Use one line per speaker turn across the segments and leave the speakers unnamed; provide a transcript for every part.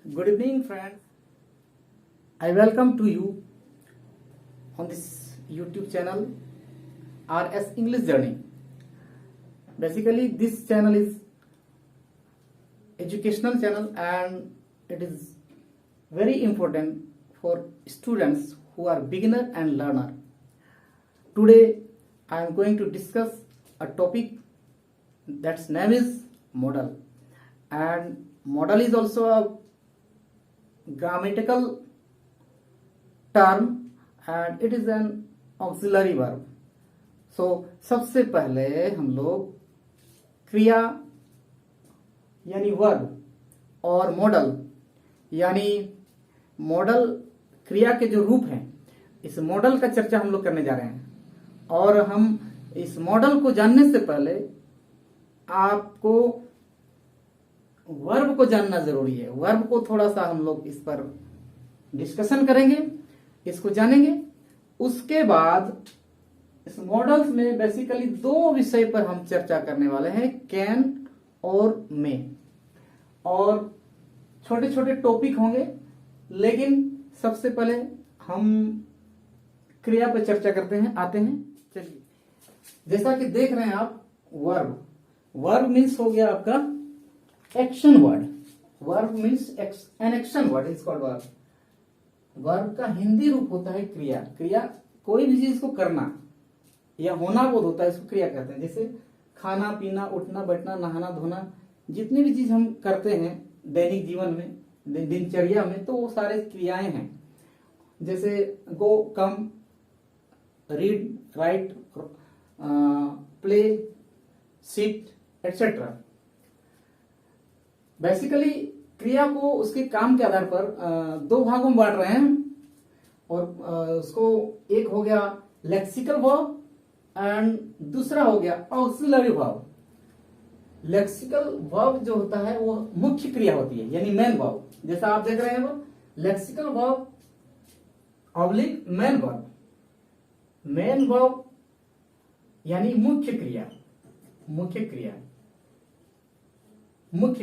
Good evening, friends. I welcome to you on this YouTube channel, RS English Journey. Basically, this channel is educational channel and it is very important for students who are beginner and learner. Today, I am going to discuss a topic that's name is modal, and modal is also a grammatical term and it is an auxiliary verb. So सबसे पहले हम लोग क्रिया यानी verb और model यानी model क्रिया के जो रूप हैं, इस मॉडल का चर्चा हम लोग करने जा रहे हैं। और हम इस मॉडल को जानने से पहले आपको वर्ब को जानना जरूरी है। वर्ब को थोड़ा सा हम लोग इस पर डिस्कशन करेंगे, इसको जानेंगे। उसके बाद इस मॉडल्स में बेसिकली दो विषय पर हम चर्चा करने वाले हैं, कैन और मे, और छोटे छोटे टॉपिक होंगे। लेकिन सबसे पहले हम क्रिया पर चर्चा करते हैं, आते हैं। चलिए, जैसा कि देख रहे हैं आप, वर्ब मीन्स हो गया आपका action word. Verb means an action word is called verb. Verb का हिंदी रूप होता है क्रिया। क्रिया कोई भी चीज को करना या होना बोध होता है, इसको क्रिया कहते हैं। जैसे खाना पीना, उठना बैठना, नहाना धोना, जितनी भी चीज हम करते हैं दैनिक जीवन में, दिनचर्या में, तो वो सारे क्रियाएं हैं। जैसे go, come, read, write, play, sit etcetera. Basically क्रिया को उसके काम के आधार पर दो भागों में बांट रहे हैं, और उसको एक हो गया लेक्सिकल वर्ब एंड दूसरा हो गया ऑक्सिलरी वर्ब। लेक्सिकल वर्ब जो होता है वो मुख्य क्रिया होती है, यानी मेन वर्ब। जैसा आप देख रहे हैं वो lexical verb oblique main verb. Main verb यानी मुख्य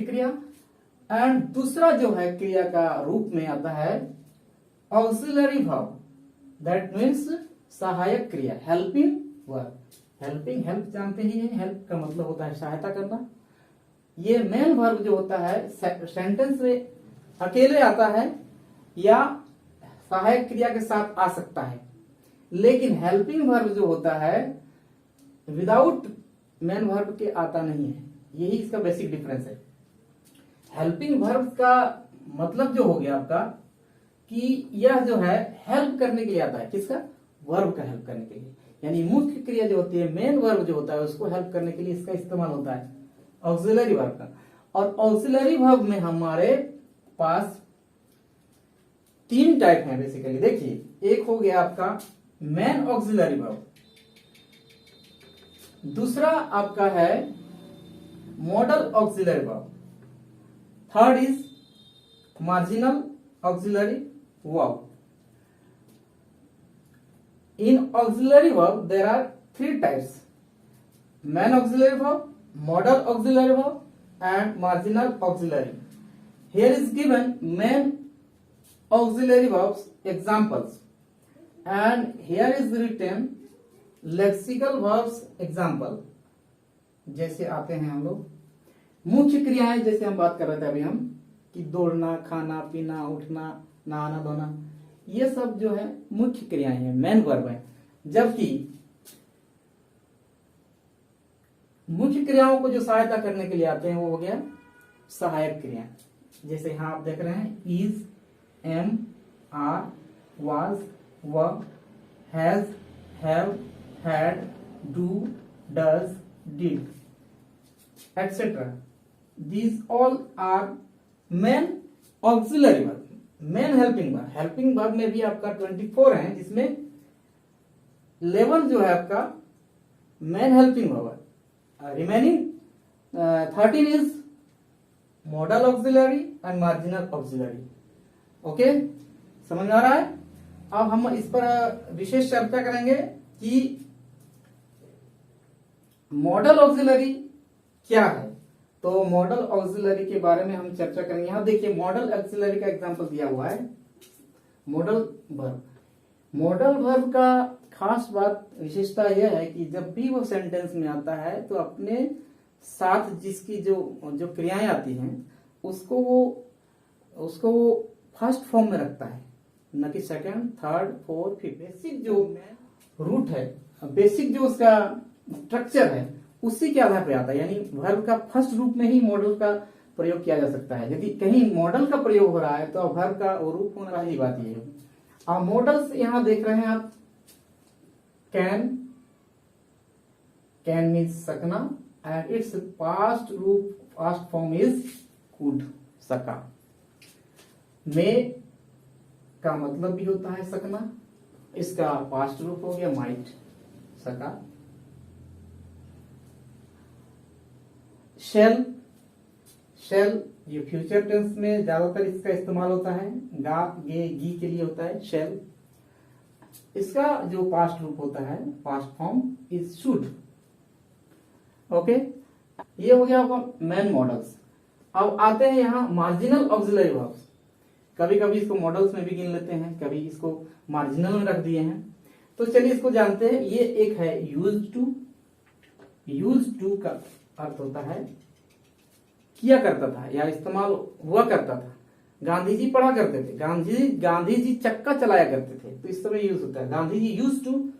क्रिया, एंड दूसरा जो है क्रिया का रूप में आता है ऑक्सिलरी वर्ब, दैट मीन्स सहायक क्रिया, हेल्पिंग वर्ब। हेल्प जानते ही हैं, हेल्प का मतलब होता है सहायता करना। ये मेन वर्ब जो होता है सेंटेंस में अकेले आता है या सहायक क्रिया के साथ आ सकता है, लेकिन हेल्पिंग वर्ब जो होता है विदाउट मेन वर्ब के आता नहीं है। यही इसका बेसिक डिफरेंस है। हेल्पिंग वर्ब का मतलब जो हो गया आपका कि यह जो है हेल्प करने के लिए आता है। किसका? वर्ब का हेल्प करने के लिए। यानी मुख्य क्रिया जो होती है, मेन वर्ब जो होता है, उसको हेल्प करने के लिए इसका इस्तेमाल होता है, ऑक्सिलरी वर्ब का। और ऑक्सिलरी वर्ब में हमारे पास तीन टाइप हैं बेसिकली। देखिए, एक हो गया आपका मेन ऑक्सिलरी वर्ब, दूसरा आपका है model auxiliary verb, third is marginal auxiliary verb. In auxiliary verb there are three types: main auxiliary verb, modal auxiliary verb, and marginal auxiliary. Here is given main auxiliary verbs examples, and here is written lexical verbs example. जैसे आते हैं हम लोग मुख्य क्रियाएं, जैसे हम बात कर रहे थे अभी हम कि दौड़ना, खाना पीना, उठना, नहाना धोना, ये सब जो है मुख्य क्रियाएं हैं, मेन वर्ब है। जबकि मुख्य क्रियाओं को जो सहायता करने के लिए आते हैं वो हो गया सहायक क्रिया। जैसे यहां आप देख रहे हैं is, am, are, was, verb, has, have, had, do, does, did etcetera. These all are main auxiliary verb, main helping verb। Helping verb में भी आपका 24 है, जिसमें 11 जो है आपका मेन हेल्पिंग वर्ब है। Remaining 13 is model auxiliary and marginal auxiliary. Okay, समझ में आ रहा है? अब हम इस पर विशेष चर्चा करेंगे कि मॉडल ऑक्सिलरी क्या है तो मॉडल ऑक्सिलरी के बारे में हम चर्चा करेंगे। यहाँ देखिए मॉडल ऑक्सिलरी का एग्जांपल दिया हुआ है, मॉडल वर्ब। मॉडल वर्ब का खास बात विशेषता यह है कि जब भी वो सेंटेंस में आता है तो अपने साथ जिसकी जो क्रियाएं आती हैं उसको वो फर्स्ट फॉर्म में रखता है, न कि second, third, fourth, fifth. Basic जो रूट है, बेसिक जो उसका स्ट्रक्चर है उसी के आधार पर आता है, यानी वर्ब का फर्स्ट रूप में ही मॉडल का प्रयोग किया जा सकता है। यदि कहीं मॉडल का प्रयोग हो रहा है तो वर्ब का रूप होने वाली बात यह है। अब मॉडल्स यहां देख रहे हैं आप, कैन मीन्स सकना and its past form is could, सका। मे का मतलब भी होता है सकना, इसका पास्ट रूप हो गया माइट, सका। शेल ये फ्यूचर टेंस में ज्यादातर इसका इस्तेमाल होता है, गा गे गी के लिए होता है शेल। इसका जो पास्ट रूप होता है, past form is should. Okay, ये हो गया आपका मेन मॉडल्स। अब आते हैं यहाँ मार्जिनल ऑक्सिलरी वर्ब्स। कभी कभी इसको मॉडल्स में भी गिन लेते हैं, कभी इसको मार्जिनल में रख दिए हैं। तो चलिए इसको जानते हैं। ये एक है यूज टू। यूज टू का अर्थ होता है किया करता था या इस्तेमाल हुआ करता था। गांधी जी पढ़ा करते थे, गांधी जी चक्का चलाया करते थे, तो इस समय यूज होता है। Gandhi ji use to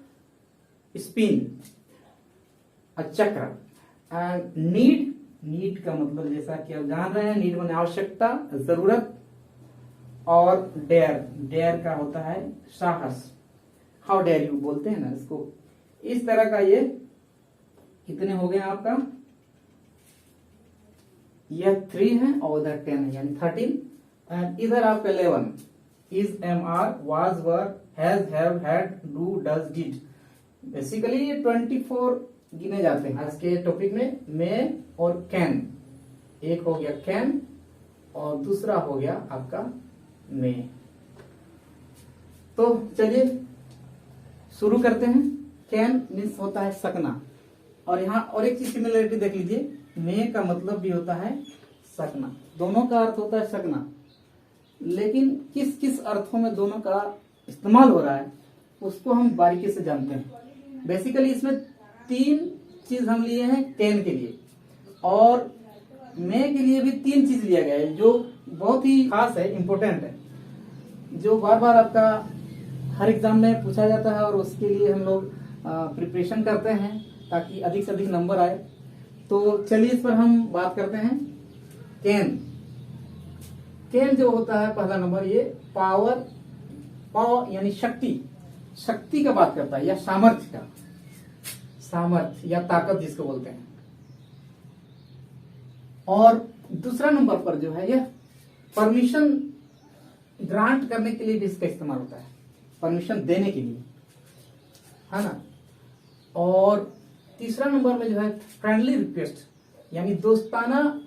spin अ चक्र। एंड नीड का मतलब जैसा कि आप जान रहे हैं, नीड माने आवश्यकता, जरूरत। और डेयर का होता है साहस, हाउ डेयर यू बोलते हैं ना इसको। इस तरह का ये कितने हो गए आपका, यह 3 है और उधर 10 है, यानी 13। एंड इधर आपका 11 is, am are, was, were, has, have, had, do, does, did. Basically ये 24 गिने जाते हैं आज के टॉपिक में और कैन। एक हो गया कैन और दूसरा हो गया आपका मे। तो चलिए शुरू करते हैं। कैन मीन्स होता है सकना, और यहाँ और एक चीज सिमिलरिटी देख लीजिए, मे का मतलब भी होता है सकना। दोनों का अर्थ होता है सकना, लेकिन किस किस अर्थों में दोनों का इस्तेमाल हो रहा है उसको हम बारीकी से जानते हैं। बेसिकली इसमें 3 चीज हम लिए हैं कैन के लिए, और मे के लिए भी 3 चीज लिया गया है जो बहुत ही खास है, इंपॉर्टेंट है, जो बार बार आपका हर एग्जाम में पूछा जाता है और उसके लिए हम लोग प्रिपरेशन करते हैं ताकि अधिक से अधिक नंबर आए। तो चलिए इस पर हम बात करते हैं। कैन जो होता है पहला नंबर, ये पावर यानी शक्ति का बात करता है, या सामर्थ्य या ताकत जिसको बोलते हैं। और दूसरा नंबर पर जो है यह परमिशन ग्रांट करने के लिए भी इसका इस्तेमाल होता है, परमिशन देने के लिए, है ना। और तीसरा नंबर में जो है फ्रेंडली रिक्वेस्ट, यानी दोस्ताना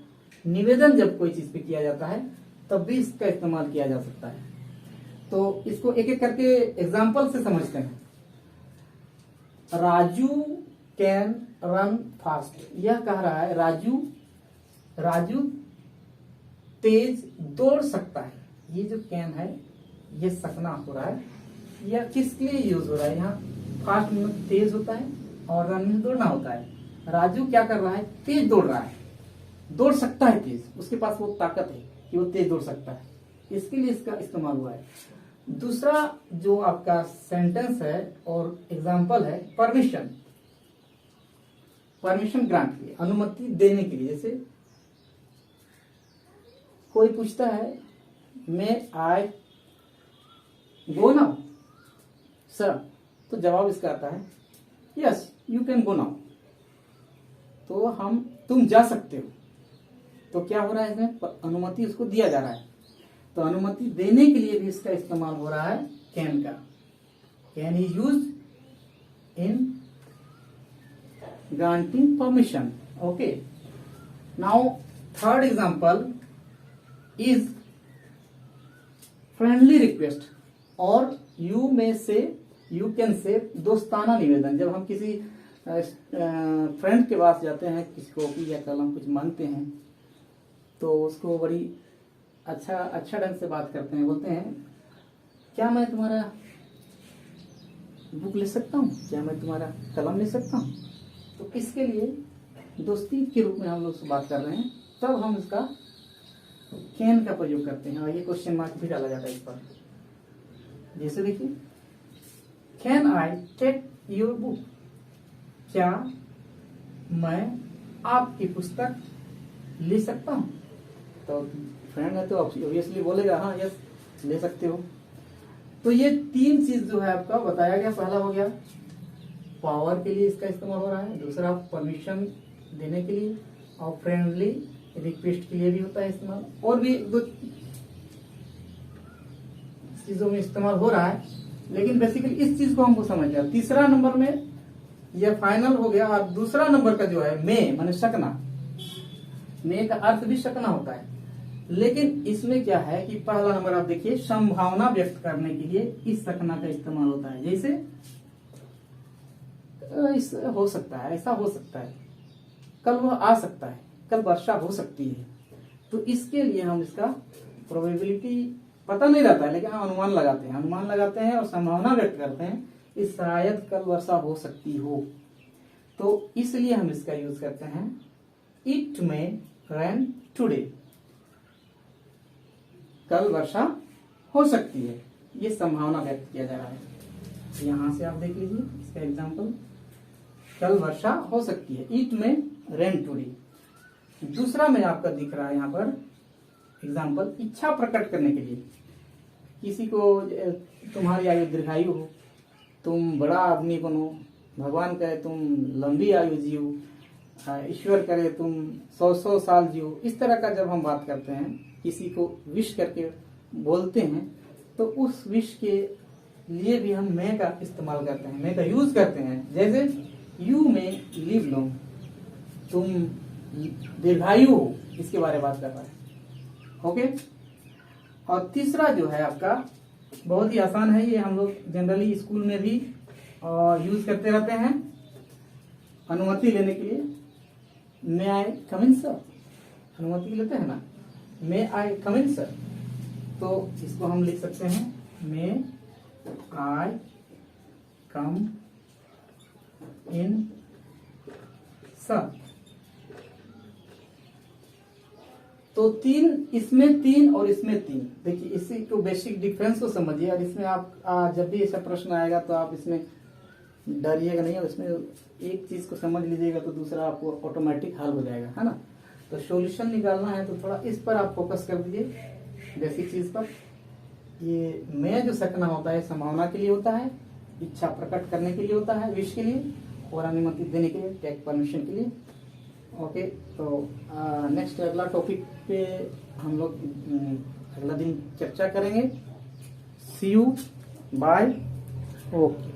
निवेदन जब कोई चीज पे किया जाता है तब भी इसका इस्तेमाल किया जा सकता है। तो इसको एक एक करके एग्जाम्पल से समझते हैं। राजू कैन रन फास्ट, यह कह रहा है राजू तेज दौड़ सकता है। ये जो कैन है ये सकना हो रहा है, यह किसके लिए यूज हो रहा है? यहाँ फास्ट में तेज होता है और रन में दौड़ना होता है। राजू क्या कर रहा है? तेज दौड़ रहा है, दौड़ सकता है तेज, उसके पास वो ताकत है कि वो तेज दौड़ सकता है, इसके लिए इसका इस्तेमाल हुआ है। दूसरा जो आपका सेंटेंस है और एग्जाम्पल है परमिशन ग्रांट के लिए, अनुमति देने के लिए। जैसे कोई पूछता है मे आई गो नाउ सर, तो जवाब इसका आता है yes you can go now, तो तुम जा सकते हो। तो क्या हो रहा है इसमें? अनुमति उसको दिया जा रहा है, तो अनुमति देने के लिए भी इसका इस्तेमाल हो रहा है कैन का। Can is used in granting permission. Okay, now third example is friendly request और यू कैन से दोस्ताना निवेदन। जब हम किसी फ्रेंड के पास जाते हैं, किसी कॉपी या कलम कुछ मांगते हैं तो उसको बड़ी अच्छा ढंग से बात करते हैं, बोलते हैं क्या मैं तुम्हारा बुक ले सकता हूँ, क्या मैं तुम्हारा कलम ले सकता हूँ। तो इसके लिए दोस्ती के रूप में हम लोग से बात कर रहे हैं, तब हम इसका कैन का प्रयोग करते हैं और ये क्वेश्चन मार्क भी डाला जाता है इस पर। जैसे देखिए, can I take your book, क्या मैं आपकी पुस्तक ले सकता हूँ। तो फ्रेंड है तो ऑब्वियसली बोलेगा हाँ यस ले सकते हो। तो ये तीन चीज जो है आपका बताया गया। पहला हो गया पावर के लिए इसका इस्तेमाल हो रहा है, दूसरा परमिशन देने के लिए, और फ्रेंडली रिक्वेस्ट के लिए भी होता है इस्तेमाल, और भी दो चीजों में इस्तेमाल हो रहा है। लेकिन बेसिकली इस चीज को हमको समझ लिया। तीसरा नंबर में यह फाइनल हो गया। और दूसरा नंबर का जो है मे माने सकना, मे का अर्थ भी सकना होता है, लेकिन इसमें क्या है कि पहला नंबर आप देखिए संभावना व्यक्त करने के लिए इस सकना का इस्तेमाल होता है। जैसे हो सकता है, ऐसा हो सकता है, कल वह आ सकता है, कल वर्षा हो सकती है। तो इसके लिए हम इसका प्रोबेबिलिटी पता नहीं रहता है, लेकिन हम अनुमान लगाते हैं और संभावना व्यक्त करते हैं कि शायद कल वर्षा हो सकती हो। तो इसलिए हम इसका यूज करते हैं इट मे रेन टुडे, कल वर्षा हो सकती है। ये संभावना व्यक्त किया जा रहा है। यहां से आप देख लीजिए इसका एग्जांपल, कल वर्षा हो सकती है, इट में रेन टुडे। दूसरा में आपका दिख रहा है यहाँ पर एग्जांपल, इच्छा प्रकट करने के लिए। किसी को तुम्हारी आयु दीर्घायु हो, तुम बड़ा आदमी बनो, भगवान करे तुम लंबी आयु जियो, ईश्वर करे तुम 100 साल जियो। इस तरह का जब हम बात करते हैं, किसी को विश करके बोलते हैं, तो उस विश के लिए भी हम मे का इस्तेमाल करते हैं, मे का यूज करते हैं। जैसे यू मे लिव लॉन्ग, तुम दीर्घायु हो, इसके बारे में बात कर रहा है। ओके। और तीसरा जो है आपका बहुत ही आसान है, ये हम लोग जनरली स्कूल में भी यूज करते रहते हैं अनुमति लेने के लिए। मे आई कम इन सर, अनुमति लेते हैं ना, मे आई कम इन सर। तो इसको हम लिख सकते हैं मे आई कम इन सर। तो तीन, इसमें तीन और इसमें तीन। देखिए इसी को बेसिक डिफरेंस को समझिए, और इसमें आप जब भी ऐसा प्रश्न आएगा तो आप इसमें डरिएगा नहीं, और इसमें एक चीज को समझ लीजिएगा तो दूसरा आपको ऑटोमेटिक हल हो जाएगा, है ना। तो सॉल्यूशन निकालना है तो थोड़ा इस पर आप फोकस कर दीजिए, बेसिक चीज पर। ये मैं जो सकना होता है संभावना के लिए होता है, इच्छा प्रकट करने के लिए होता है, विश के लिए, और अनुमति देने के लिए, टेक परमिशन के लिए। ओके। तो नेक्स्ट अगला टॉपिक पे हम लोग अगला दिन चर्चा करेंगे। सी यू, बाय, ओके।